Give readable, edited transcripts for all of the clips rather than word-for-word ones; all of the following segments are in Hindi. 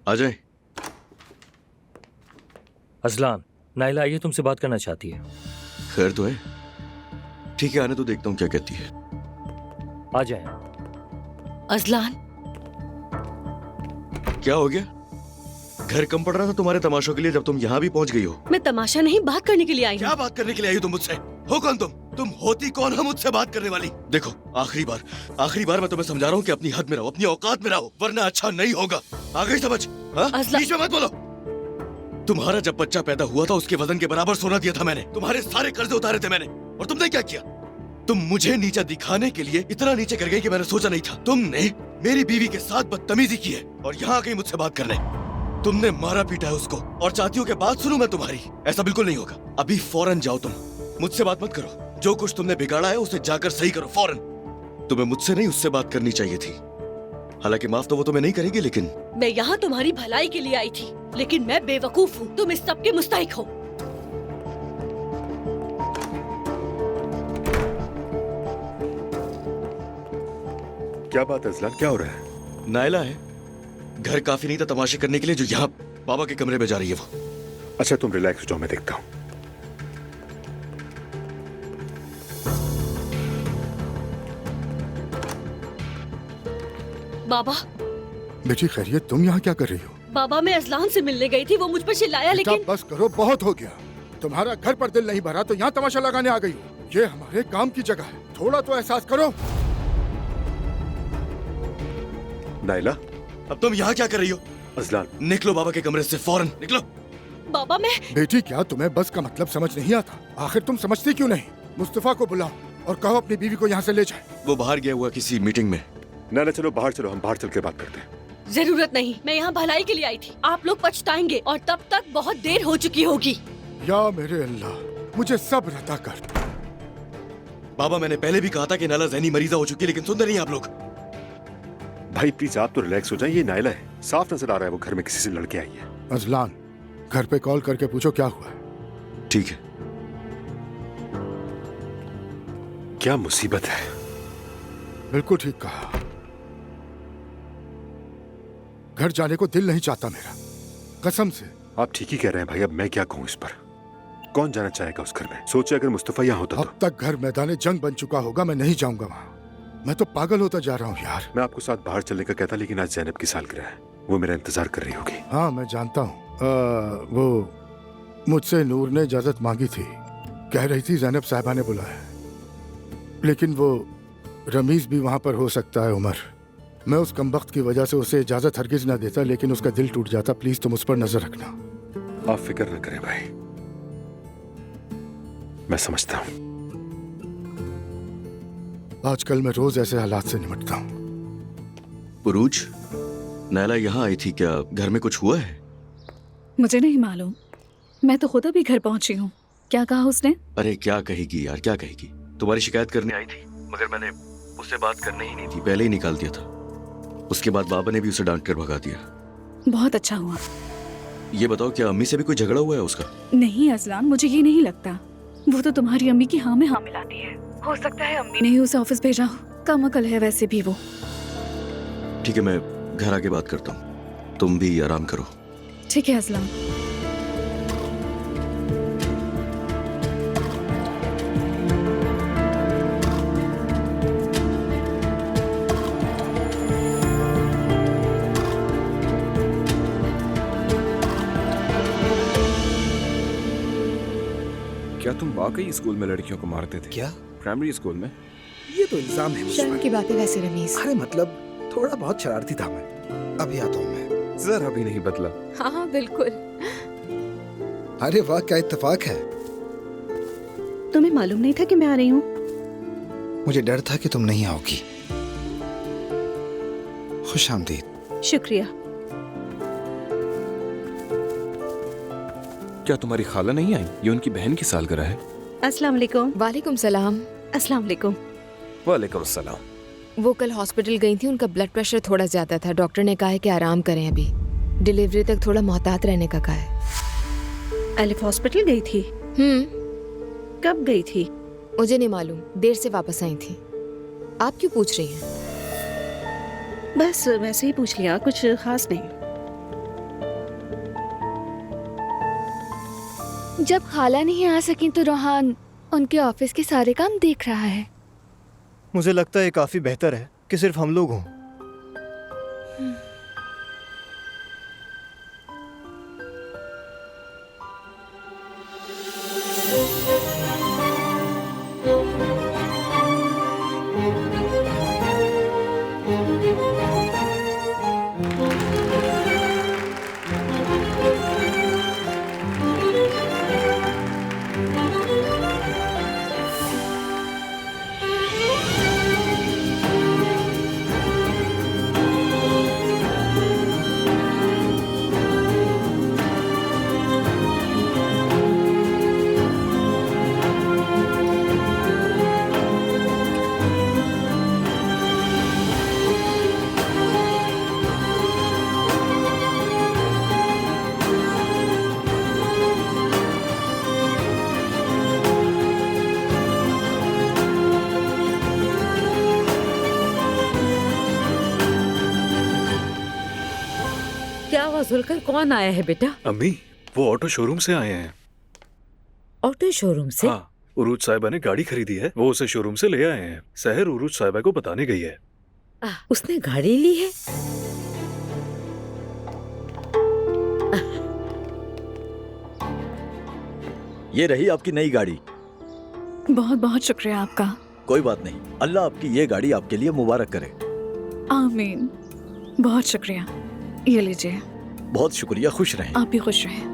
आ जाए। अजलान, नाइला आई है, तुमसे बात करना चाहती है। खैर तो है। ठीक है, आने तो देखता हूँ क्या कहती है। आ जाए। अजलान, क्या हो गया? घर कम पड़ रहा था तुम्हारे तमाशों के लिए जब तुम यहाँ भी पहुँच गई हो। मैं तमाशा नहीं, बात करने के लिए आई हूँ। क्या बात करने के लिए आई हो तुम मुझसे? हो कौन तुम होती कौन हो मुझसे बात करने वाली? देखो, आखिरी बार मैं तुम्हें समझा रहा हूँ कि अपनी हद में रहो, अपनी औकात में रहो, वरना अच्छा नहीं होगा। आ गई समझ? हाँ? बीच में मत बोलो। तुम्हारा जब बच्चा पैदा हुआ था उसके वजन के बराबर सोना दिया था मैंने। तुम्हारे सारे कर्जे उतारे थे मैंने, और तुमने क्या किया? तुम मुझे नीचा दिखाने के लिए इतना नीचे कर गई कि मैंने सोचा नहीं था। तुमने मेरी बीवी के साथ बदतमीजी की है और यहाँ आ गई मुझसे बात करने। तुमने मारा पीटा है उसको और चाहती हो कि बात सुनूं मैं तुम्हारी? ऐसा बिल्कुल नहीं होगा। अभी फौरन जाओ तुम, मुझसे बात मत करो। जो कुछ तुमने बिगाड़ा है उसे जाकर सही करो फौरन। तुम्हें मुझसे नहीं उससे बात करनी चाहिए थी। हालांकि माफ तो वो तुम्हें नहीं करेगी, लेकिन मैं यहाँ तुम्हारी भलाई के लिए आई थी, लेकिन मैं बेवकूफ हूँ। तुम इस सब के मुस्तहिक हो। क्या बात है अजलान, क्या हो रहा है? नायला है। घर काफी नहीं था तमाशे करने के लिए जो यहाँ बाबा के कमरे में जा रही है वो। अच्छा तुम रिलैक्स हो जाओ, मैं देखता हूँ। बाबा। बेटी खैरियत, तुम यहाँ क्या कर रही हो? बाबा, मैं अजलान से मिलने गई थी, वो मुझ पर चिल्लाया, लेकिन बस करो, बहुत हो गया। तुम्हारा घर पर दिल नहीं भरा तो यहाँ तमाशा लगाने आ गई हो। ये हमारे काम की जगह है, थोड़ा तो एहसास करो। नाइला, अब तुम यहाँ क्या कर रही हो? अजलान, निकलो बाबा के कमरे से, फौरन निकलो। बाबा मैं बेटी, क्या तुम्हें बस का मतलब समझ नहीं आता? आखिर तुम समझती क्यों नहीं? मुस्तफा को बुलाओ और कहो अपनी बीवी को यहाँ से ले जाए। वो बाहर गया हुआ किसी मीटिंग में। नाइला चलो बाहर चलो, हम बाहर चल के बात करते हैं। जरूरत नहीं, मैं यहाँ भलाई के लिए आई थी। आप लोग पछताएंगे और तब तक बहुत देर हो चुकी होगी। या मेरे अल्लाह, मुझे सब्र अता कर। बाबा, मैंने पहले भी कहा था कि नाला ज़हनी मरीजा हो चुकी है, लेकिन सुनते नहीं आप लोग। भाई प्लीज आप तो रिलैक्स हो जाए। ये नाइला है, साफ नजर आ रहा है वो घर में किसी से लड़के आई है। अजलान, घर पे कॉल करके पूछो क्या हुआ है। ठीक है। क्या मुसीबत है। बिल्कुल ठीक कहा। घर जाने को दिल नहीं चाहता मेरा, कसम से। आप ठीक ही कह रहे हैं भाई, अब मैं क्या कहूँ इस पर। कौन जाना चाहेगा उस घर में? सोचे अगर मुस्तफा यहाँ होता अब तक घर मैदान जंग बन चुका होगा, मैं नहीं जाऊंगा वहाँ। मैं तो पागल होता जा रहा हूँ यार। मैं आपको साथ बाहर चलने का कहता, लेकिन आज जैनब की सालगिरह है, वो मेरा इंतजार कर रही होगी। हाँ मैं जानता हूँ। वो मुझसे नूर ने इजाजत मांगी थी, कह रही थी जैनब साहिबा ने बुलाया, लेकिन वो रमीज भी वहाँ पर हो सकता है। उमर, मैं उस कमबख्त की वजह से उसे इजाजत हरगिज ना देता, लेकिन उसका दिल टूट जाता। प्लीज तुम उस पर नजर रखना। आप फिक्र न करें भाई, मैं समझता हूँ। आजकल मैं रोज ऐसे हालात से निपटता हूँ। बुरूज, नायला यहाँ आई थी, क्या घर में कुछ हुआ है? मुझे नहीं मालूम, मैं तो खुद अभी घर पहुंची हूँ। क्या कहा उसने? अरे क्या कहेगी यार, क्या कहेगी? तुम्हारी शिकायत करने आई थी, मगर मैंने उससे बात करनी ही नहीं थी, पहले ही निकाल दिया था। उसके बाद बाबा ने भी उसे डांट कर भगा दिया। बहुत अच्छा हुआ। ये बताओ, क्या अम्मी से भी कोई झगड़ा हुआ है उसका? नहीं अजलान, मुझे ये नहीं लगता। वो तो तुम्हारी अम्मी की हाँ में हाँ मिलाती है। हो सकता है अम्मी ने ही उसे ऑफिस भेजा हो। कम अकल है वैसे भी वो। ठीक है, मैं घर आके बात करता हूँ, तुम भी आराम करो। ठीक है अजलान। क्या तुम वाकई स्कूल में लड़कियों को मारते थे? क्या? प्राइमरी स्कूल में? ये तो इल्जाम है मुझ शर्म पर। की बात है वैसे रमीज। अरे मतलब थोड़ा बहुत शरारती था मैं। अभी आता हूँ मैं। जरा भी नहीं बदला। हाँ हाँ बिल्कुल। अरे वाह, क्या इत्तेफाक है। तुम्हें मालूम नहीं था कि मैं आ रही हूँ? मुझे डर था कि तुम नहीं आओगी। खुश आमदीद। शुक्रिया। क्या तुम्हारी खाला नहीं आई? ये उनकी बहन की सालगिरह है। अस्सलाम वालेकुम। वालेकुम सलाम। अस्सलाम वालेकुम। वालेकुम सलाम। वो कल हॉस्पिटल गई थी, उनका ब्लड प्रेशर थोड़ा ज्यादा था। डॉक्टर ने कहा है कि आराम करें, अभी डिलीवरी तक थोड़ा मोहतात रहने का कहा है। अलिफ हॉस्पिटल गई थी? कब गई थी? मुझे नहीं मालूम, देर से वापस आई थी। आप क्यों पूछ रही हैं? बस वैसे ही पूछ लिया, कुछ खास नहीं। जब खाला नहीं आ सकी तो रोहान उनके ऑफिस के सारे काम देख रहा है। मुझे लगता है काफी बेहतर है कि सिर्फ हम लोग हों। क्या हुआ जुलकर, कौन आया है बेटा? अम्मी, वो ऑटो शोरूम से आए हैं। ऑटो शोरूम से? हाँ, उरूज साहिबा ने गाड़ी खरीदी है, वो उसे शोरूम से ले आए हैं। सहर उरूज साहिबा को बताने गई है। उसने गाड़ी ली है? ये रही आपकी नई गाड़ी। बहुत बहुत शुक्रिया आपका। कोई बात नहीं, अल्लाह आपकी ये गाड़ी आपके लिए मुबारक करे। आमीन। बहुत शुक्रिया, ये लीजिए। बहुत शुक्रिया, खुश रहें। आप भी खुश रहें।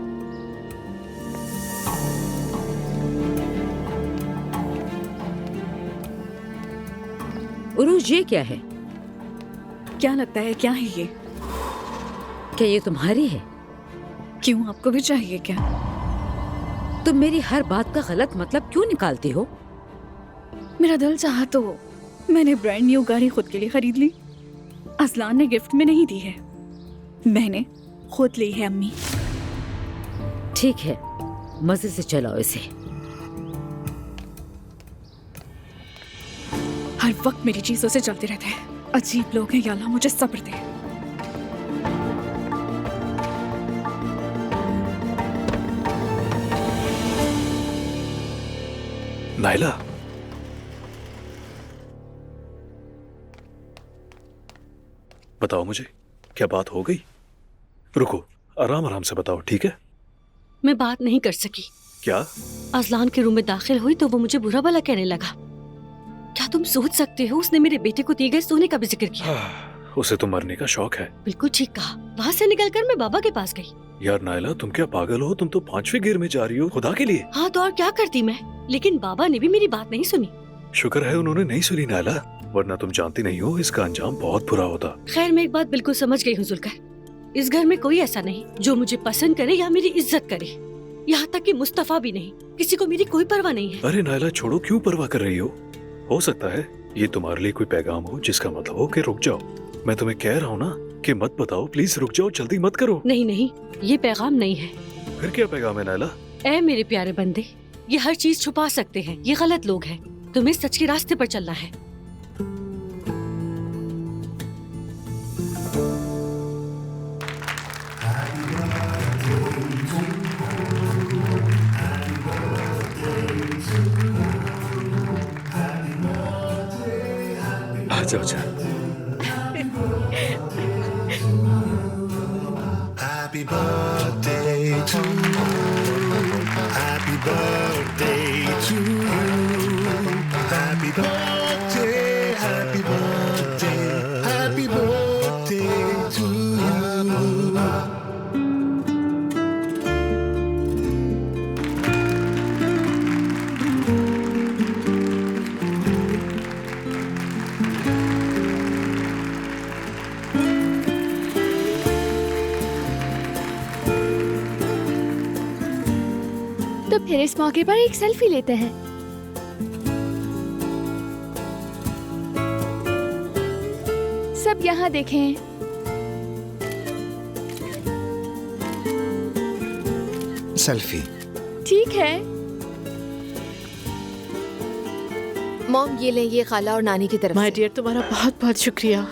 उरूज, ये क्या है? क्या लगता है क्या है ये? क्या ये तुम्हारी है? क्यों, आपको भी चाहिए क्या? तुम मेरी हर बात का गलत मतलब क्यों निकालती हो? मेरा दिल चाहा तो मैंने ब्रांड न्यू गाड़ी खुद के लिए खरीद ली। असलान ने गिफ्ट में नहीं दी है, मैंने खुद ली है अम्मी। ठीक है, मजे से चलाओ इसे। हर वक्त मेरी चीजों से चलते रहते हैं। अजीब लोग हैं, या अल्लाह मुझे सब्र दे। नाइला, बताओ मुझे, क्या बात हो गई? रुको, आराम आराम से बताओ, ठीक है? मैं बात नहीं कर सकी। क्या? अजलान के रूम में दाखिल हुई तो वो मुझे बुरा भला कहने लगा। क्या तुम सोच सकते हो, उसने मेरे बेटे को दिए गए सोने का भी जिक्र किया। उसे तो मरने का शौक है। बिल्कुल ठीक कहा। वहाँ से निकलकर मैं बाबा के पास गई। यार नाइला, तुम क्या पागल हो? तुम तो 5वें गियर में जा रही हो, खुदा के लिए। हाँ तो और क्या करती मैं, लेकिन बाबा ने भी मेरी बात नहीं सुनी। शुक्र है उन्होंने नहीं सुनी नाइला, वरना तुम जानती नहीं हो इसका अंजाम बहुत बुरा होता। खैर, मैं एक बात बिल्कुल समझ गई हूँ जुल्कर, इस घर में कोई ऐसा नहीं जो मुझे पसंद करे या मेरी इज्जत करे। यहाँ तक कि मुस्तफा भी नहीं। किसी को मेरी कोई परवाह नहीं है। अरे नाइला छोड़ो, क्यों परवाह कर रही हो सकता है ये तुम्हारे लिए कोई पैगाम हो जिसका मतलब हो कि रुक जाओ। मैं तुम्हें कह रहा हूँ ना कि मत बताओ, प्लीज रुक जाओ, जल्दी मत करो। नहीं नहीं, ये पैगाम नहीं है। फिर क्या पैगाम है नाइला? ऐ मेरे प्यारे बंदे, ये हर चीज छुपा सकते हैं, ये गलत लोग हैं। तुम्हें सच के रास्ते पर चलना है। आजा आजा। Happy birthday to you. Happy birthday to you. Happy birthday, happy birthday, happy birthday to you. तो फिर इस मौके पर एक सेल्फी लेते हैं। सब यहाँ देखें। सेल्फी ठीक है। मॉम, ये ले, ये खाला और नानी की तरफ माय से। डियर, तुम्हारा बहुत बहुत शुक्रिया।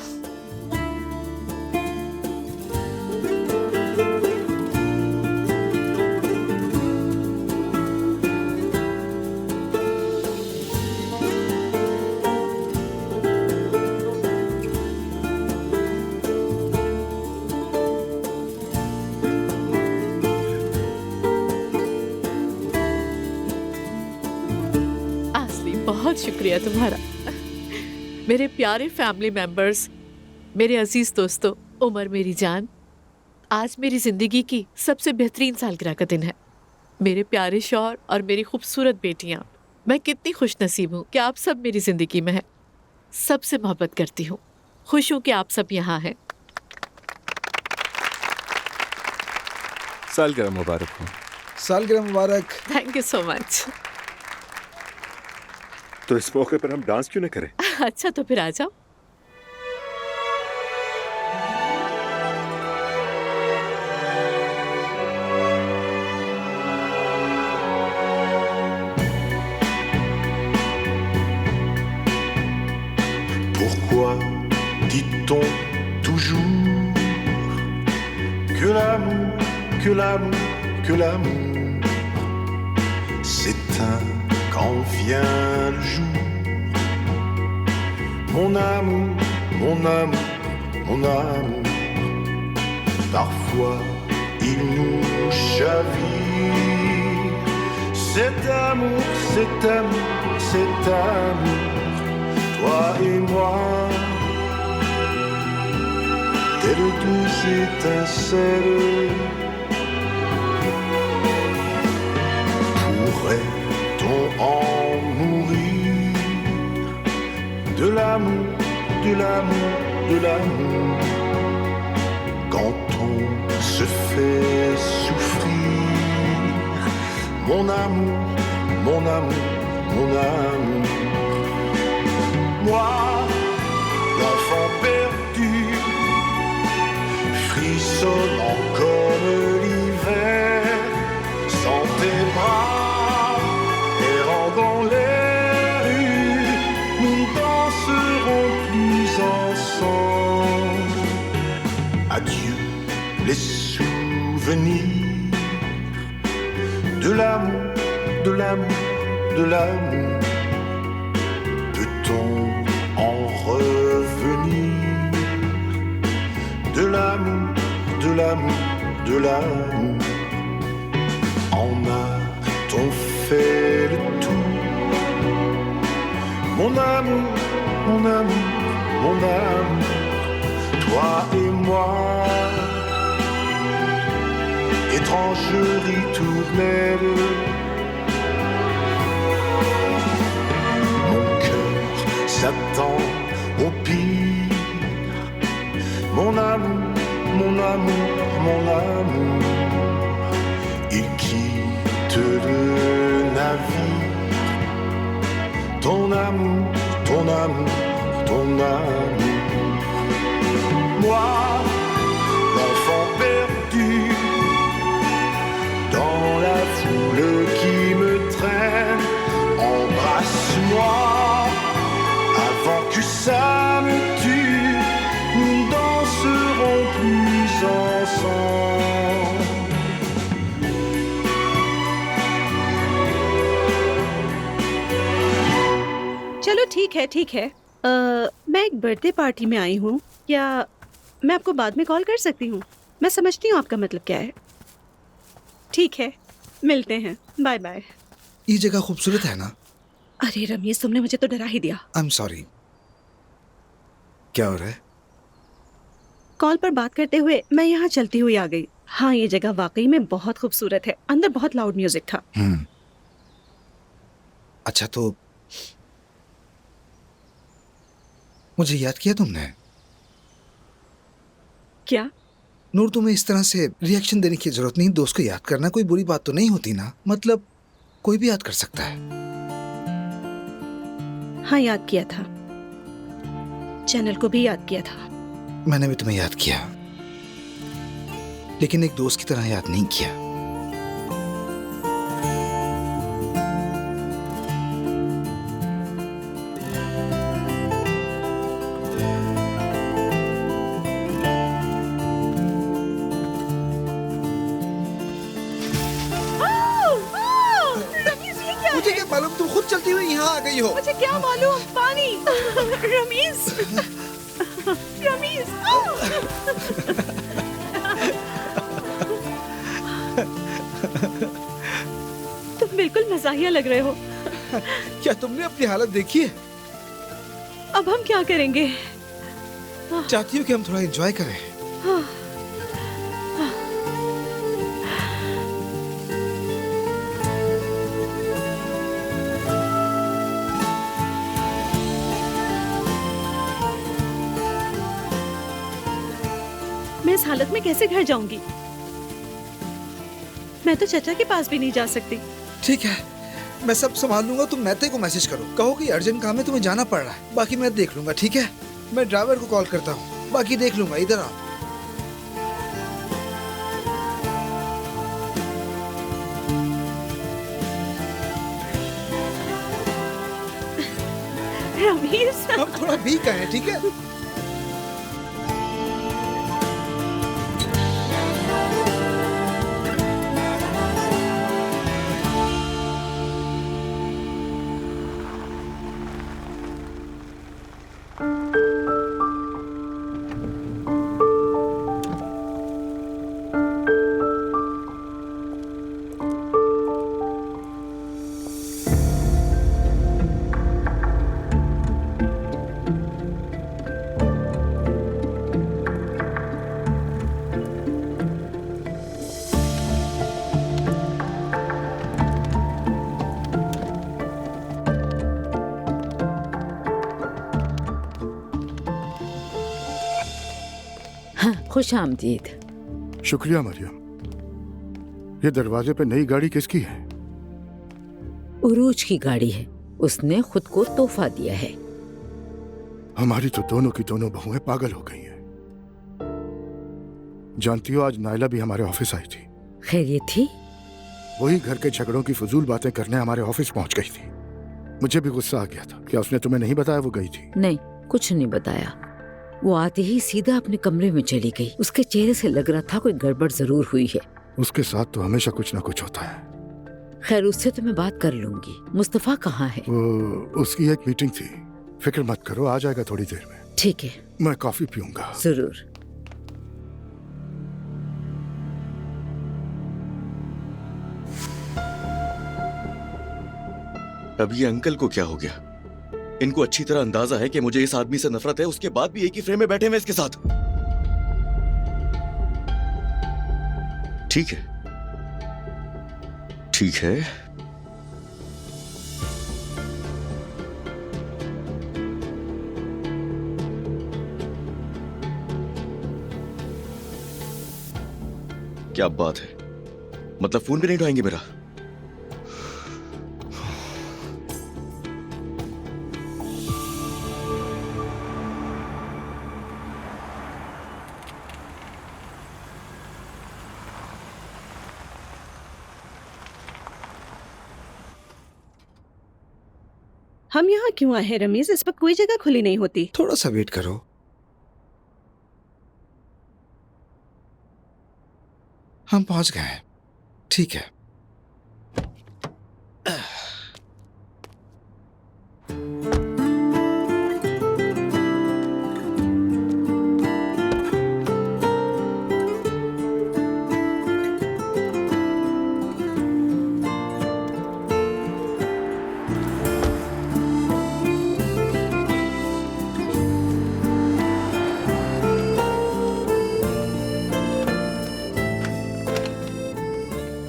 बहुत शुक्रिया तुम्हारा। मेरे प्यारे फैमिली मेंबर्स, मेरे अजीज दोस्तों, उमर मेरी जान, आज मेरी जिंदगी की सबसे बेहतरीन सालगिरह का दिन है। मेरे प्यारे शौहर और मेरी खूबसूरत बेटियां, मैं कितनी खुश नसीब हूँ कि आप सब मेरी जिंदगी में हैं। सबसे मोहब्बत करती हूँ, खुश हूँ कि आप सब यहाँ हैं। सालगिरह मुबारक हो। सालगिरह मुबारक। Thank you so much. तो इस मौके पर हम डांस क्यों न करें? अच्छा तो फिर आ जाओ। Pourquoi dit-on toujours que l'amour, que l'amour, que l'amour s'éteint quand vient le jour? Mon amour, mon amour, mon amour, parfois il nous chavire. Cet amour, cet amour, cet amour, toi et moi, telles deux étincelles, pourrait-on en mourir? De l'amour, de l'amour, de l'amour, quand on se fait souffrir. Mon amour, mon amour, mon amour, moi, l'enfant perdu, frissonnant comme l'hiver, sans tes bras, errant dans les rues, nous ne danserons plus ensemble. Adieu les souvenirs de l'amour, de l'amour, de l'amour. Peut-on en revenir? De l'amour, de l'amour, de l'amour. En a-t-on fait le tour? Mon amour, mon amour, mon amour, toi et moi, étrange ritournelle. S'attend au pire. Mon amour, mon amour, mon amour, il quitte le navire. Ton amour, ton amour, ton amour. Moi, l'enfant perdu, dans la foule qui me traîne, embrasse-moi. Avant que ça me tue, nous ne danserons plus ensemble. चलो ठीक है। मैं एक बर्थडे पार्टी में आई हूँ, क्या मैं आपको बाद में कॉल कर सकती हूँ? मैं समझती हूँ आपका मतलब क्या है। ठीक है, मिलते हैं, बाय बाय। ये जगह खूबसूरत है ना? अरे रमेश, तुमने मुझे तो डरा ही दिया। I am sorry. क्या हो रहा है? कॉल पर बात करते हुए मैं यहाँ चलती हुई आ गई। हाँ, ये जगह वाकई में बहुत खूबसूरत है। अंदर बहुत लाउड म्यूजिक था। अच्छा, तो मुझे याद किया तुमने? क्या? नूर, तुम्हें इस तरह से रिएक्शन देने की जरूरत नहीं। दोस्त को याद करना कोई बुरी बात तो नहीं होती ना। मतलब कोई भी याद कर सकता है। हाँ, याद किया था। चैनल को भी याद किया था। मैंने भी तुम्हें याद किया, लेकिन एक दोस्त की तरह याद नहीं किया। मुझे क्या मालूम, तुम खुद चलती हुई यहाँ आ गई हो। मुझे क्या मालूम, पानी। रमीज, रमीज। तुम बिल्कुल मजाहिया लग रहे हो। क्या तुमने अपनी हालत देखी है? अब हम क्या करेंगे? चाहती हूँ कि हम थोड़ा एंजॉय करें। मैं इस हालत में कैसे घर जाऊंगी? मैं तो चाचा के पास भी नहीं जा सकती। ठीक है, मैं सब संभाल लूंगा। तुम नेते को मैसेज करो, कहो कि अर्जेंट काम है, तुम्हें जाना पड़ रहा है। बाकी मैं देख लूंगा, ठीक है? मैं ड्राइवर को कॉल करता हूँ, बाकी देख लूंगा। इधर आओ। रमीज, हम थोड़ा भी कहें, ठीक है? खुश आमदीद। शुक्रिया मरियम। ये दरवाजे पे नई गाड़ी किसकी है? उरूज की गाड़ी है, उसने खुद को तोहफा दिया है। हमारी तो दोनों की दोनों बहुएं पागल हो गई हैं। जानती हो, आज नायला भी हमारे ऑफिस आई थी। खैरियत थी? वही घर के झगड़ों की फजूल बातें करने हमारे ऑफिस पहुंच गई थी। मुझे भी गुस्सा आ गया था। क्या उसने तुम्हें नहीं बताया वो गई थी? नहीं, कुछ नहीं बताया। वो आते ही सीधा अपने कमरे में चली गई। उसके चेहरे से लग रहा था कोई गड़बड़ जरूर हुई है। उसके साथ तो हमेशा कुछ ना कुछ होता है। खैर, उससे तो मैं बात कर लूंगी। मुस्तफा कहाँ है? वो उसकी एक मीटिंग थी। फिक्र मत करो, आ जाएगा थोड़ी देर में। ठीक है, मैं कॉफी पीऊंगा। जरूर। अब ये अंकल को क्या हो गया? इनको अच्छी तरह अंदाजा है कि मुझे इस आदमी से नफरत है, उसके बाद भी एक ही फ्रेम में बैठे हुए इसके साथ। ठीक है, ठीक है। क्या बात है? मतलब फोन भी नहीं उठाएंगे मेरा? हम यहाँ क्यों आए हैं रमीज? इस वक्त कोई जगह खुली नहीं होती। थोड़ा सा वेट करो। हम पहुंच गए हैं, ठीक है।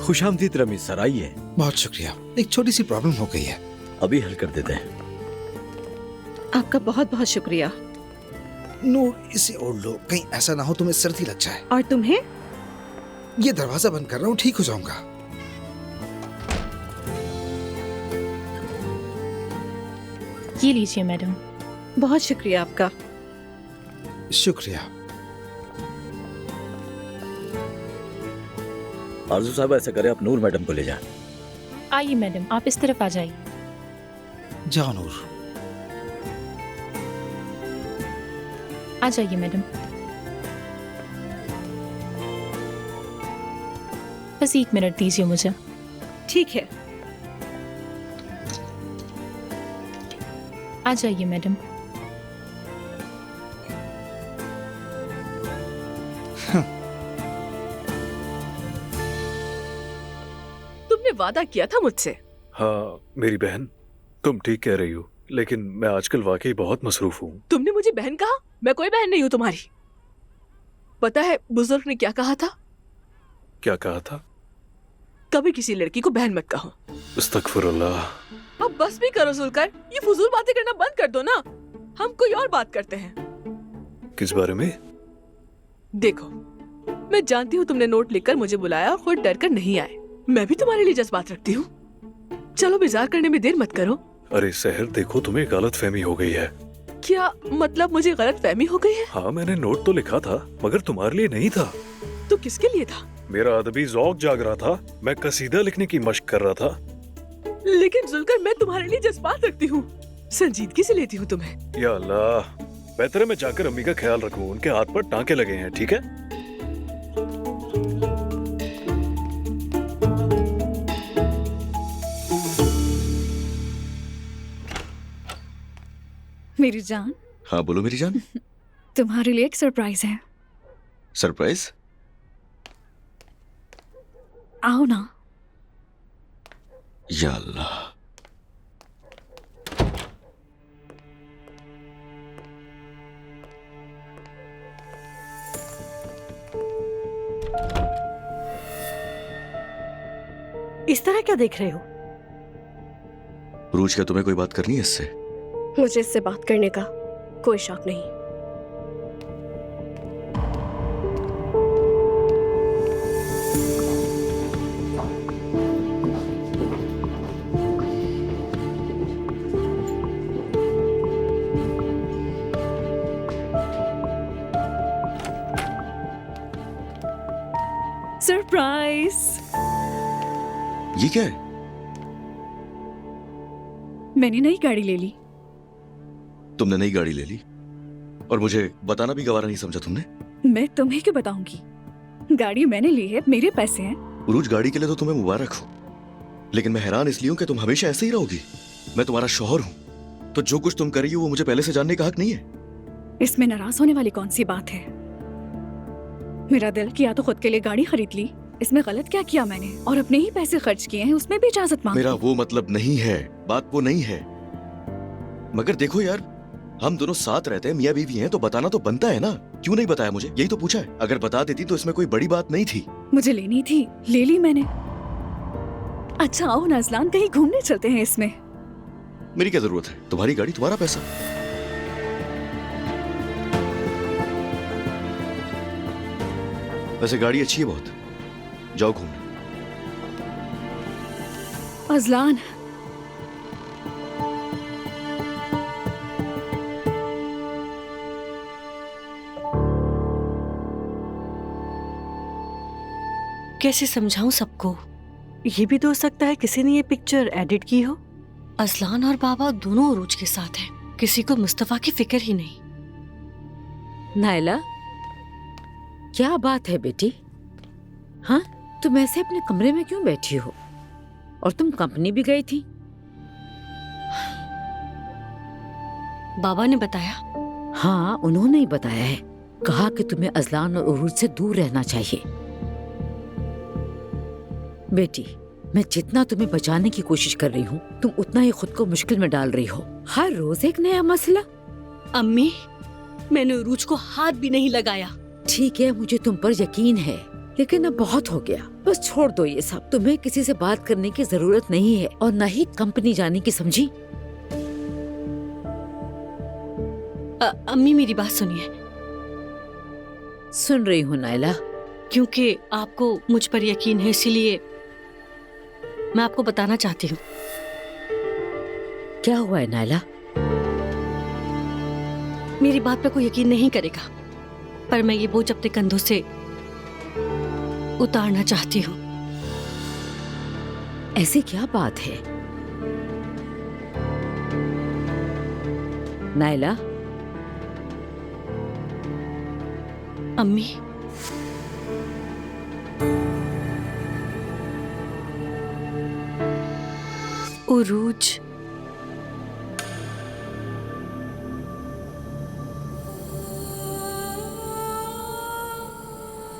खुशामदीद रमीज सर, आइए। बहुत शुक्रिया। एक छोटी सी प्रॉब्लम हो गई है, अभी हल कर देते हैं। आपका बहुत बहुत शुक्रिया। नूर, इसे ओढ़ लो, कहीं ऐसा ना हो तुम्हें सर्दी लग जाए। और तुम्हें? ये दरवाजा बंद कर रहा हूँ, ठीक हो जाऊंगा। ये लीजिए मैडम। बहुत शुक्रिया आपका। शुक्रिया। आरजू साहब, ऐसा करें आप नूर मैडम को ले जाएं। आइए मैडम, आप इस तरफ आ जाइए। जाओ नूर। आ जाइए मैडम। बस 1 मिनट दीजिए मुझे। ठीक है। आ जाइए मैडम। तुमने वादा किया था मुझसे। हाँ, मेरी बहन, तुम ठीक कह रही हो, लेकिन मैं आजकल वाकई बहुत मसरूफ हूँ। तुमने मुझे बहन कहा? मैं कोई बहन नहीं हूँ तुम्हारी। पता है बुजुर्ग ने क्या कहा था? क्या कहा था? कभी किसी लड़की को बहन मत कहो। अस्तगफुरुल्लाह। अब बस भी करो जुल्कर, ये फजूल बातें करना बंद कर दो ना। हम कोई और बात करते हैं। किस बारे में? देखो, मैं जानती हूँ तुमने नोट लिखकर मुझे बुलाया और खुद डर कर नहीं आए। मैं भी तुम्हारे लिए जज्बात रखती हूँ। चलो बिजार करने में देर मत करो। अरे सहर, देखो तुम्हें गलत फहमी हो गई है। क्या मतलब मुझे गलत फहमी हो गई है? हाँ, मैंने नोट तो लिखा था, मगर तुम्हारे लिए नहीं था। तो किसके लिए था? मेरा अदबी ज़ौक जाग रहा था, मैं कसीदा लिखने की मशक कर रहा था। लेकिन जुल्कर, मैं तुम्हारे लिए जज्बात रखती हूँ, संजीदगी से लेती हूँ तुम्हें। या अल्लाह, बेहतर है मैं जाकर अम्मी का ख्याल रखूं। उनके हाथ पर टांके लगे हैं, ठीक है? मेरी जान। हाँ बोलो मेरी जान। तुम्हारे लिए एक सरप्राइज है। सरप्राइज? आओ ना। या अल्लाह। इस तरह क्या देख रहे हो? रूज, क्या तुम्हें कोई बात करनी है इससे? मुझे इससे बात करने का कोई शौक नहीं। सरप्राइज। ये क्या है? मैंने नई गाड़ी ले ली। तुमने नई गाड़ी ले ली और मुझे बताना भी गवारा नहीं समझा तुमने? मैं तुम्हें क्यों बताऊंगी? गाड़ी मैंने ली है, मेरे पैसे हैं। उरूज, गाड़ी के लिए तो तुम्हें मुबारक हो, लेकिन मैं हैरान इसलिए हूं कि तुम हमेशा ऐसे ही रहोगी। मैं तुम्हारा शौहर हूं, तो जो कुछ तुम कर रही हो वो मुझे पहले से जानने का हक नहीं है। इसमें नाराज होने वाली कौन सी बात है? मेरा दिल किया तो खुद के लिए गाड़ी खरीद ली। इसमें गलत क्या किया मैंने? और अपने ही पैसे खर्च किए हैं, उसमें भी इजाजत मांगी। मेरा वो मतलब नहीं है, बात वो नहीं है। मगर देखो यार, हम दोनों साथ रहते हैं, मियाँ बीवी हैं, तो बताना तो बनता है ना। क्यों नहीं बताया मुझे? यही तो पूछा है। अगर बता देती तो इसमें कोई बड़ी बात नहीं थी। मुझे लेनी थी, ले ली मैंने। अच्छा आओ नाज़लान, कहीं घूमने चलते हैं इसमें। मेरी क्या जरूरत है? तुम्हारी गाड़ी, तुम्हारा पैसा। वैसे गाड़ी अच्छी है बहुत, जाओ घूमने। अज़लान, कैसे समझाऊं सबको? ये भी तो हो सकता है किसी ने ये पिक्चर एडिट की हो। अज़लान और बाबा दोनों उरूज के साथ हैं, किसी को मुस्तफा की फिक्र ही नहीं। नायला, क्या बात है बेटी? हाँ, तुम ऐसे अपने कमरे में क्यों बैठी हो? और तुम कंपनी भी गई थी? बाबा ने बताया। हाँ, उन्होंने ही बताया है। कहा कि तुम्हें अज़लान और उरूज से दूर रहना चाहिए। बेटी, मैं जितना तुम्हें बचाने की कोशिश कर रही हूँ, तुम उतना ही खुद को मुश्किल में डाल रही हो। हर रोज एक नया मसला। अम्मी, मैंने उरूज को हाथ भी नहीं लगाया। ठीक है, मुझे तुम पर यकीन है, लेकिन अब बहुत हो गया। बस छोड़ दो ये सब। तुम्हें किसी से बात करने की जरूरत नहीं है और न ही कंपनी जाने की, समझी? अम्मी मेरी बात सुनिए। सुन रही हूँ नायला। क्योंकि आपको मुझ पर यकीन है, इसीलिए मैं आपको बताना चाहती हूँ। क्या हुआ है नायला? मेरी बात पे कोई यकीन नहीं करेगा, पर मैं ये बोझ अपने कंधों से उतारना चाहती हूँ। ऐसी क्या बात है नायला? अम्मी, उरूज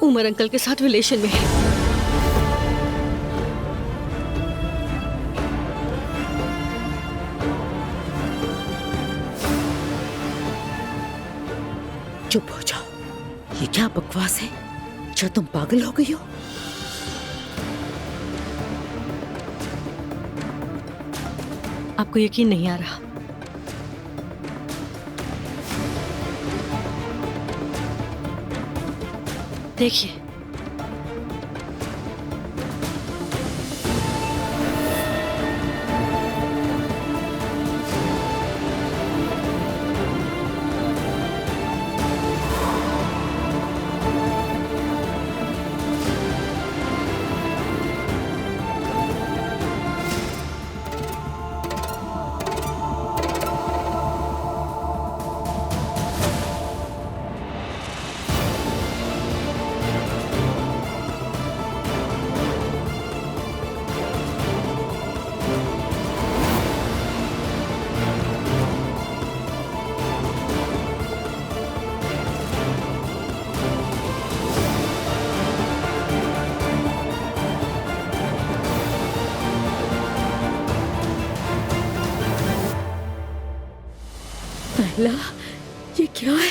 उमर अंकल के साथ रिलेशन में है। चुप हो जाओ। ये क्या बकवास है? क्या तुम पागल हो गई हो? आपको यकीन नहीं आ रहा? देखिए, नायला, ये क्या है?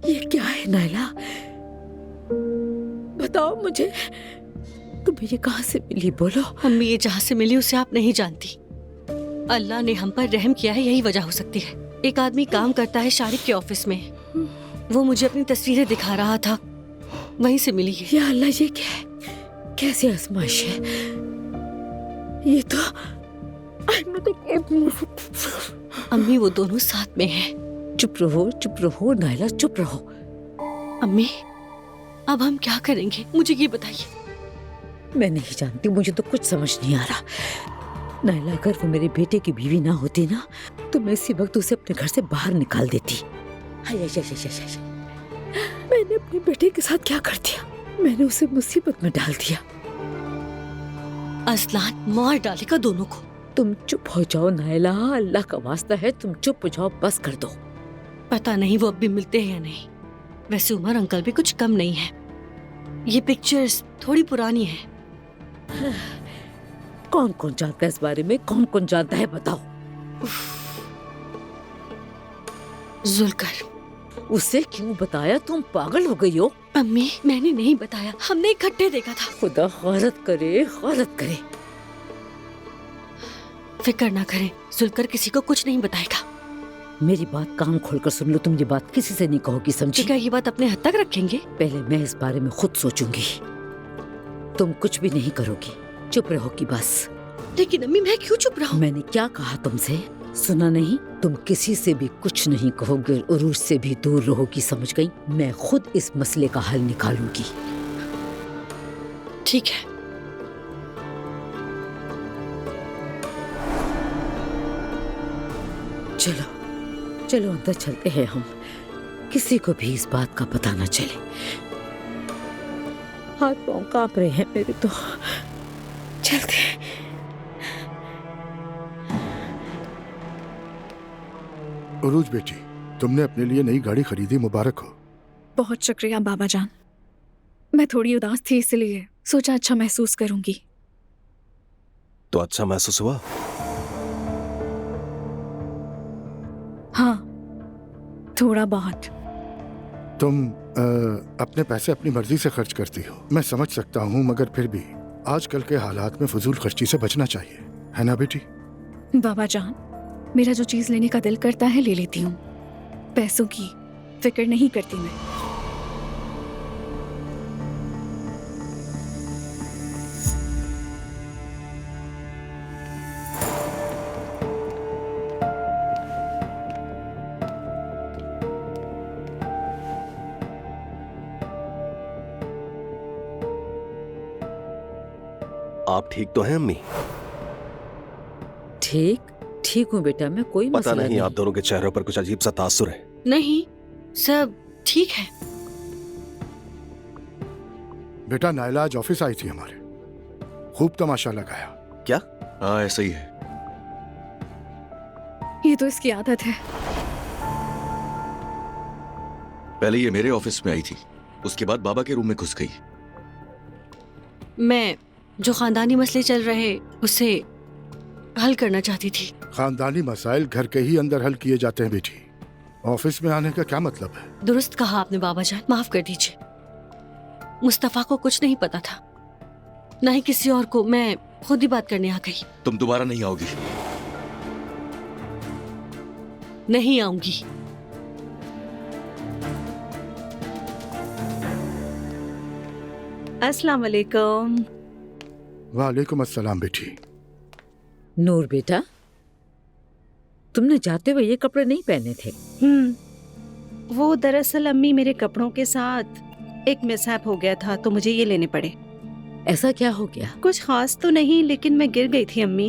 ये क्या है नायला? बताओ मुझे, तुम्हें ये कहाँ से मिली? बोलो। अम्मी, ये जहाँ से मिली उसे आप नहीं जानती। अल्लाह ने हम पर रहम किया है, यही वजह हो सकती है। एक आदमी काम करता है शारिक के ऑफिस में, वो मुझे अपनी तस्वीरें दिखा रहा था, वहीं से मिली है। या अल्लाह, ये क्या है? कैसी आजमाइश है ये तो? अम्मी, वो दोनों साथ में हैं। चुप रहो नायला, चुप रहो। अम्मी, अब हम क्या करेंगे, मुझे ये बताइए। मैं नहीं जानती, मुझे तो कुछ समझ नहीं आ रहा। नायला, अगर वो मेरे बेटे की बीवी ना होती ना, तो मैं इसी वक्त उसे अपने घर से बाहर निकाल देती। हाय, मैंने अपने बेटे के साथ क्या कर दिया? मैंने उसे मुसीबत में डाल दिया। असलान मार डालेगा दोनों को। तुम चुप हो जाओ नायला, अल्लाह का वास्ता है, तुम चुप हो जाओ, बस कर दो। पता नहीं वो अब भी मिलते हैं या नहीं। वैसे उमर अंकल भी कुछ कम नहीं है। ये पिक्चर्स थोड़ी पुरानी है। कौन कौन जानता है इस बारे में? कौन कौन जानता है, बताओ। जुल्कर। उसे क्यों बताया? तुम पागल हो गई हो? अम्मी, मैंने नहीं बताया, हमने इकट्ठे देखा था। खुदा गलत करे। फिक्र ना करें, जुल्कर किसी को कुछ नहीं बताएगा। मेरी बात कान खोलकर सुन लो, तुम ये बात किसी से नहीं कहोगी, समझी? क्या ये बात अपने हद तक रखेंगे? पहले मैं इस बारे में खुद सोचूंगी। तुम कुछ भी नहीं करोगी, चुप रहोगी बस। लेकिन अम्मी, मैं क्यों चुप रहूं? मैंने क्या कहा तुमसे? सुना नहीं? तुम किसी से भी कुछ नहीं कहोगे और उरूज से भी दूर रहोगी, समझ गई? मैं खुद इस मसले का हल निकालूंगी। ठीक है। चलो अंदर चलते हैं हम। किसी को भी इस बात का पता न चले। हाथ पांव कांप रहे हैं मेरे तो। चलते हैं। उरूज बेटी, तुमने अपने लिए नई गाड़ी खरीदी, मुबारक हो। बहुत शुक्रिया बाबा जान। मैं थोड़ी उदास थी, इसलिए सोचा अच्छा महसूस करूंगी। तो अच्छा महसूस हुआ? हाँ, थोड़ा बहुत। तुम अपने पैसे अपनी मर्जी से खर्च करती हो, मैं समझ सकता हूँ, मगर फिर भी आजकल के हालात में फजूल खर्ची से बचना चाहिए, है ना बेटी? बाबा जान, मेरा जो चीज लेने का दिल करता है ले लेती हूँ। पैसों की फिक्र नहीं करती मैं। आप ठीक तो हैं अम्मी? ठीक हूँ बेटा, मैं कोई पता मसला नहीं आप दोनों के चेहरों पर कुछ अजीब सा तासुर है। नहीं, सब ठीक है। बेटा, नायला आज ऑफिस आई थी हमारे, खूब तमाशा लगाया। क्या? हाँ, ऐसा ही है। ये तो इसकी आदत है। पहले ये मेरे ऑफिस में आई थी, उसके बाद बाबा के रूम में घुस गई। मैं जो खानदानी मसले चल रहे उसे हल करना चाहती थी। खानदानी मसाइल घर के ही अंदर हल किए जाते हैं बेटी। ऑफिस में आने का क्या मतलब है? दुरुस्त कहा आपने बाबा जान, माफ कर दीजिए। मुस्तफा को कुछ नहीं पता था, ना ही किसी और को। मैं खुद ही बात करने आ गई। तुम दोबारा नहीं आओगी? नहीं आऊंगी। अस्सलाम वालेकुम। वालेकुम अस्सलाम बेटी। नूर बेटा, तुमने जाते हुए ये कपड़े नहीं पहने थे। वो दरअसल अम्मी मेरे कपड़ों के साथ एक मिसहैप हो गया था तो मुझे ये लेने पड़े। ऐसा क्या हो गया? कुछ खास तो नहीं, लेकिन मैं गिर गई थी अम्मी।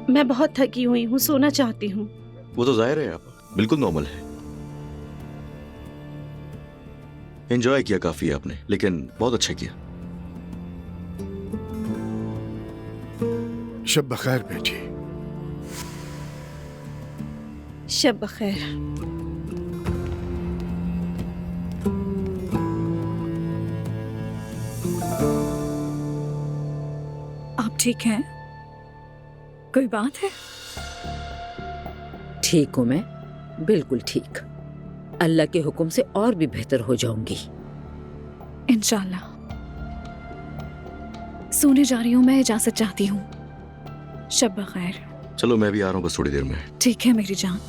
मैं बहुत थकी हुई हूँ, सोना चाहती हूँ। वो तो जाहिर है, आप बिल्कुल नॉर्मल है। एंजॉय किया काफी आपने, लेकिन बहुत अच्छा किया। शब बखैर बेटी। शब बखैर। आप ठीक हैं? कोई बात है? ठीक हूँ मैं, बिल्कुल ठीक। अल्लाह के हुक्म से और भी बेहतर हो जाऊंगी इंशाल्लाह। सोने जा रही हूँ मैं, इजाजत चाहती हूँ। शब बखैर। चलो मैं भी आ रहा हूँ बस थोड़ी देर में। ठीक है मेरी जान।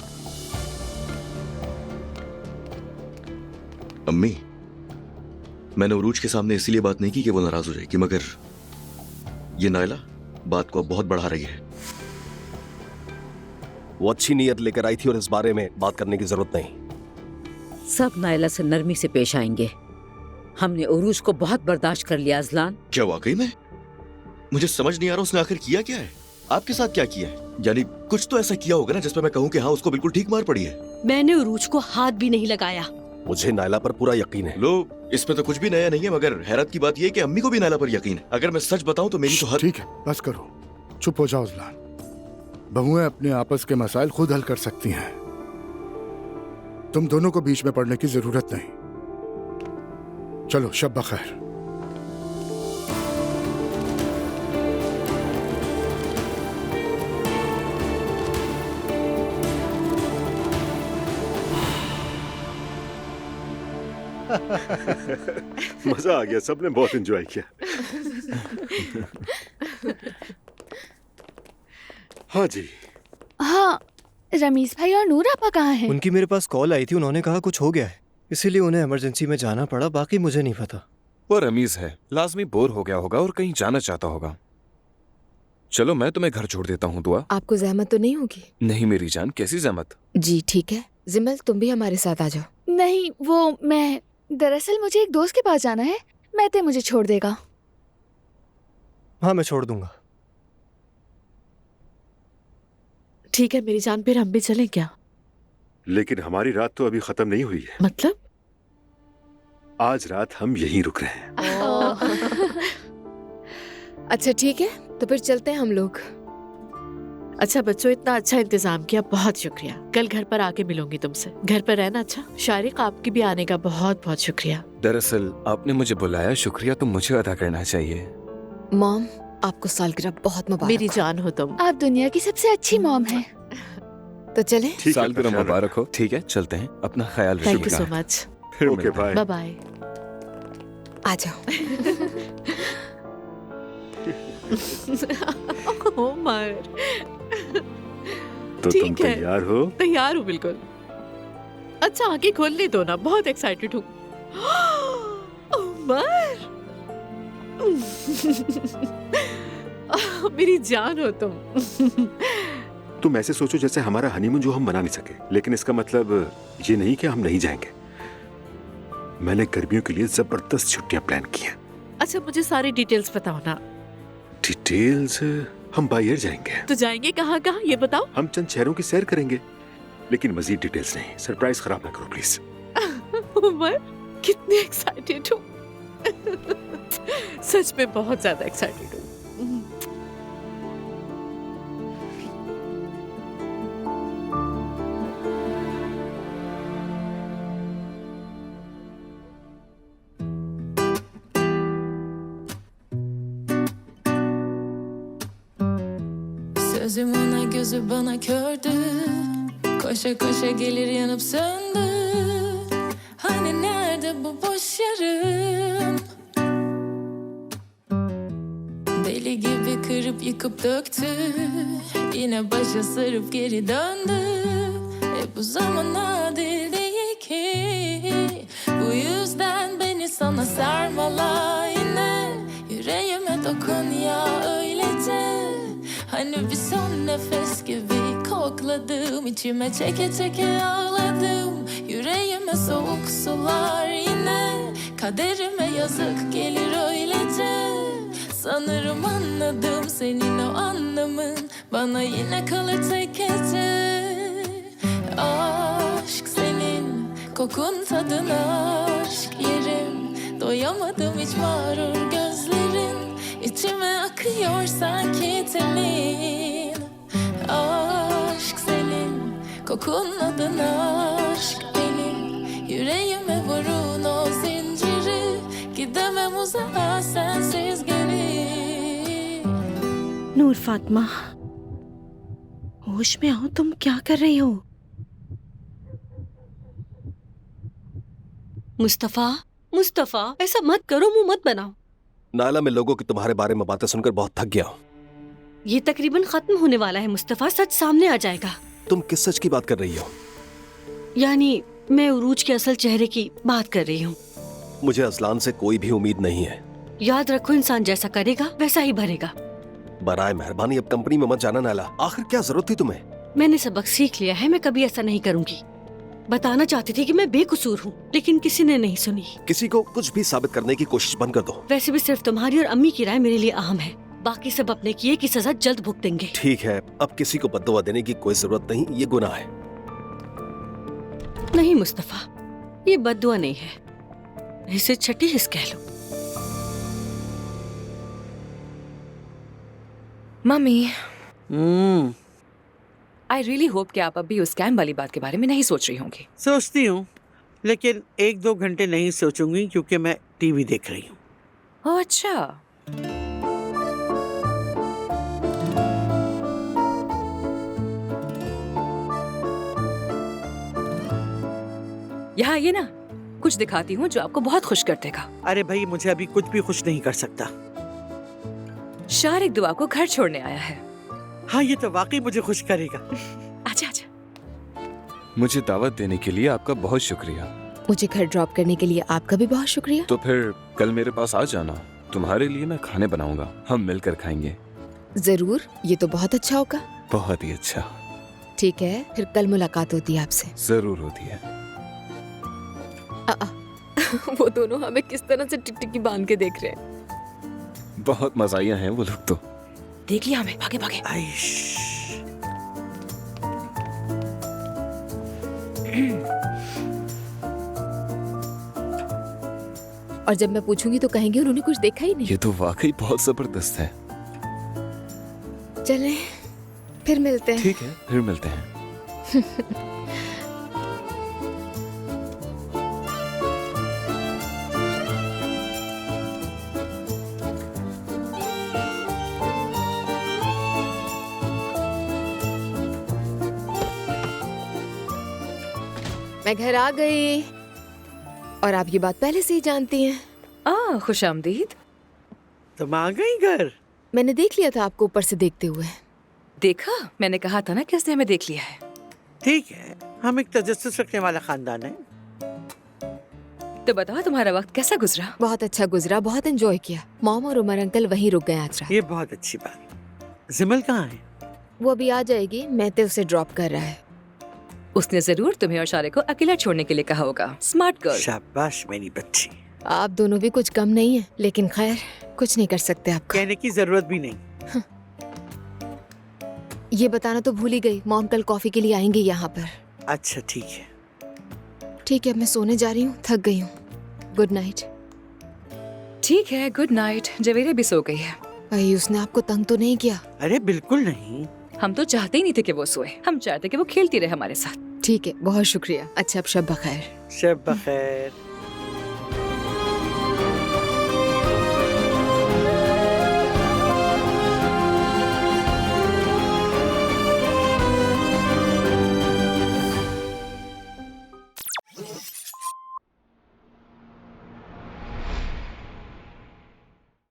अम्मी, मैंने उरूज के सामने इसीलिए बात नहीं की कि वो नाराज हो जाएगी, मगर ये नायला बात को अब बहुत बढ़ा रही है। वो अच्छी नीयत लेकर आई थी और इस बारे में बात करने की जरूरत नहीं। सब नायला से नरमी से पेश आएंगे। हमने उरूज को बहुत बर्दाश्त कर लिया अजलान। क्या वाकई में? मुझे समझ नहीं आ रहा उसने आखिर किया क्या है, आपके साथ क्या किया है? यानी कुछ तो ऐसा किया होगा ना जिस पर मैं कहूँ कि हाँ उसको बिल्कुल ठीक मार पड़ी है। मैंने उरूज को हाथ भी नहीं लगाया। मुझे नायला पर पूरा यकीन है। लो, इसमें तो कुछ भी नया नहीं है, मगर हैरत की बात यह है कि अम्मी को भी नायला पर यकीन है। अगर मैं सच बताऊं तो मेरी तो हर... ठीक है, बस करो, चुप हो जाओ अजलान। बहुएं अपने आपस के मसाइल खुद हल कर सकती हैं। तुम दोनों को बीच में पड़ने की जरूरत नहीं। चलो, शब बखैर। मजा आ गया, सबने बहुत एंजॉय किया। हाँ जी। हाँ, रमीज भाई और नूर आपा कहाँ हैं? उनकी मेरे पास कॉल आई थी, उन्होंने कहा कुछ हो गया है, इसीलिए उन्हें इमरजेंसी में जाना पड़ा। बाकी मुझे नहीं पता। वो रमीज है, लाजमी बोर हो गया होगा और कहीं जाना चाहता होगा। चलो मैं तुम्हें घर छोड़ देता हूँ। दुआ। आपको जहमत तो नहीं होगी? नहीं मेरी जान, कैसी जहमत? जी ठीक है। जिमल तुम भी हमारे साथ आ जाओ। नहीं, वो मैं दरअसल मुझे एक दोस्त के पास जाना है, मैं मुझे छोड़ देगा। हाँ मैं छोड़ दूंगा। ठीक है मेरी जान, फिर हम भी चलें क्या? लेकिन हमारी रात तो अभी खत्म नहीं हुई है। मतलब? आज रात हम यहीं रुक रहे हैं। अच्छा ठीक है, तो फिर चलते हैं हम लोग। अच्छा बच्चों, इतना अच्छा इंतजाम किया, बहुत शुक्रिया। कल घर पर आके मिलूंगी तुमसे। घर पर रहना। अच्छा शारिक, आपकी भी आने का बहुत बहुत शुक्रिया। दरअसल आपने मुझे बुलाया, शुक्रिया तो मुझे अदा करना चाहिए। मॉम, आपको सालगिरह बहुत मुबारक। मेरी जान हो तुम। आप दुनिया की सबसे अच्छी मॉम हैं। तो चले? सालगिरह मुबारक हो। ठीक है चलते हैं, अपना ख्याल रखिएगा। Thank you so much. फिर ओके बाय। Bye bye. आ जाओ। उमर, तो तुम तैयार हो? तैयार हूँ बिल्कुल। अच्छा आगे खोलने दो ना, बहुत एक्साइटेड हूँ। उमर, मेरी जान हो तुम। तुम ऐसे सोचो जैसे हमारा हनीमून जो हम मना नहीं सके, लेकिन इसका मतलब ये नहीं कि हम नहीं जाएंगे। मैंने गर्मियों के लिए जबरदस्त छुट्टियां प्लान की हैं। अच्छा मुझे सारी डिटेल्स बताओ ना। डिटेल्स? हम बाय एयर जाएंगे। तो जाएंगे कहाँ कहाँ ये बताओ। हम चंद शहरों की सैर करेंगे, लेकिन मजीद डिटेल्स नहीं। सरप्राइज खराब ना करो प्लीज। उमर, कितनी एक्साइटेड हूँ। सच में बहुत ज्यादा एक्साइटेड हूँ। Gözüm ona gözü bana kördü. Koşa koşa gelir yanıp söndü. Hani nerede bu boş yarım? Deli gibi kırıp yıkıp döktü. Yine başa sarıp geri döndü. Bu zaman adil değil ki. Bu yüzden beni sana sarmala yine. Yüreğime dokun ya öylece. Hani bir son nefes gibi kokladım. İçime çeke çeke ağladım. Yüreğime soğuk sular yine. Kaderime yazık gelir öylece. Sanırım anladım senin o anlamın. Bana yine kalır tek gece. Aşk senin kokun tadına aşk yerim. Doyamadım hiç mağrur gözlerin. İçime akıyor sanki temin. Aşk senin kokun adına aşk benim. Yüreğime vurun o zinciri. Gidemem uzağa sensiz geri. नूर फातिमा, होश में आओ, तुम क्या कर रही हो? मुस्तफा, मुस्तफा, ऐसा मत करो, मुंह मत बनाओ। नायला, मैं लोगों की तुम्हारे बारे में बातें सुनकर बहुत थक गया हूँ। ये तकरीबन खत्म होने वाला है मुस्तफा, सच सामने आ जाएगा। तुम किस सच की बात कर रही हो? यानी मैं उरूज के असल चेहरे की बात कर रही हूँ। मुझे असलान से कोई भी उम्मीद नहीं है। याद रखो, इंसान जैसा करेगा वैसा ही भरेगा। बराए मेहरबानी अब कंपनी में मत जाना नायला। आखिर क्या जरूरत थी तुम्हें? मैंने सबक सीख लिया है, मैं कभी ऐसा नहीं करूंगी। बताना चाहती थी कि मैं बेकसूर हूँ, लेकिन किसी ने नहीं सुनी। किसी को कुछ भी साबित करने की कोशिश बंद कर दो। वैसे भी सिर्फ तुम्हारी और अम्मी की राय मेरे लिए अहम है। बाकी सब अपने किए की सजा जल्द भुगतेंगे। ठीक है, अब किसी को बद्दुआ देने की कोई जरूरत नहीं, ये गुनाह है। नहीं मुस्तफा, ये बद्दुआ नहीं है, इसे छठी हिस्स कह लो। मम्मी, आई रियली होप कि आप अभी उस स्कैम वाली बात के बारे में नहीं सोच रही होंगी। सोचती हूँ, लेकिन 1-2 घंटे नहीं सोचूंगी क्योंकि मैं टीवी देख रही हूँ। ओह अच्छा। यहाँ आइए ना, कुछ दिखाती हूँ जो आपको बहुत खुश कर देगा। अरे भाई, मुझे अभी कुछ भी खुश नहीं कर सकता। शारिक दुआ को घर छोड़ने आया है। हाँ, ये तो वाकई मुझे खुश करेगा। अच्छा अच्छा। मुझे दावत देने के लिए आपका बहुत शुक्रिया। मुझे घर ड्रॉप करने के लिए आपका भी बहुत शुक्रिया। तो फिर कल मेरे पास आ जाना, तुम्हारे लिए मैं खाने बनाऊंगा, हम मिलकर खाएंगे। जरूर, ये तो बहुत अच्छा होगा। बहुत ही अच्छा। ठीक है, फिर कल मुलाकात होती है आपसे। जरूर होती है। वो दोनों हमें किस तरह से टिकटिकी बांध के देख रहे हैं। बहुत मजाइया हैं वो लोग तो। देख लिया हमें, भागे भागे। और जब मैं पूछूंगी तो कहेंगे उन्होंने कुछ देखा ही नहीं। ये तो वाकई बहुत जबरदस्त है। चलें, फिर मिलते हैं। ठीक है, फिर मिलते हैं। मैं घर आ गई और आप ये बात पहले से ही जानती हैं। खुशामदीद। तुम आ गई घर? मैंने देख लिया था आपको ऊपर से देखते हुए। देखा, मैंने कहा था ना कि उसने हमें देख लिया है। ठीक है, हम एक तजस्सुस रखने वाला खानदान है। तो बताओ, तुम्हारा वक्त कैसा गुजरा? बहुत अच्छा गुजरा, बहुत एंजॉय किया। मॉम और उमर अंकल वहीं रुक गए आज रात। ये बहुत अच्छी बात। जिमल कहाँ है? वो अभी आ जाएगी, मैते उसे ड्रॉप कर रहा है। उसने जरूर तुम्हें और शारे को अकेला छोड़ने के लिए कहा होगा। Smart girl. शाबाश मेरी बच्ची। आप दोनों भी कुछ कम नहीं है, लेकिन खैर कुछ नहीं कर सकते आप। कहने की जरूरत भी नहीं। ये बताना तो भूल ही गई, मॉम कल कॉफी के लिए आएंगे यहाँ पर। अच्छा ठीक है। ठीक है, मैं सोने जा रही हूँ, थक गई हूँ। Good night. ठीक है, गुड नाइट। जवेरा भी सो गई है। भाई, उसने आपको तंग तो नहीं किया? अरे बिल्कुल नहीं। हम तो चाहते ही नहीं थे कि वो सोए, हम चाहते कि वो खेलती रहे हमारे साथ। ठीक है, बहुत शुक्रिया। अच्छा, अब शब बखैर। शब बखैर।